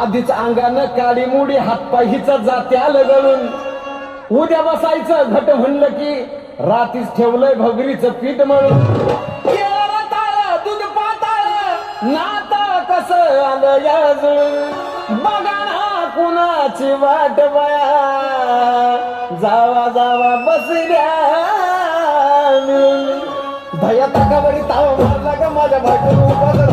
आधीच अंगानं काळी मुडी हातपाय हिचा जात्या लगळून उद्या बसायचं घट म्हणलं की रातीच ठेवलंय भगरीचं पीठ म्हणून दूध पाताळ नाता कसं आलं याजून बघा ना कुणाची वाट बया जावा जावा बसल्या दया ताकावरी ताव मारला का माझ्या भाकरी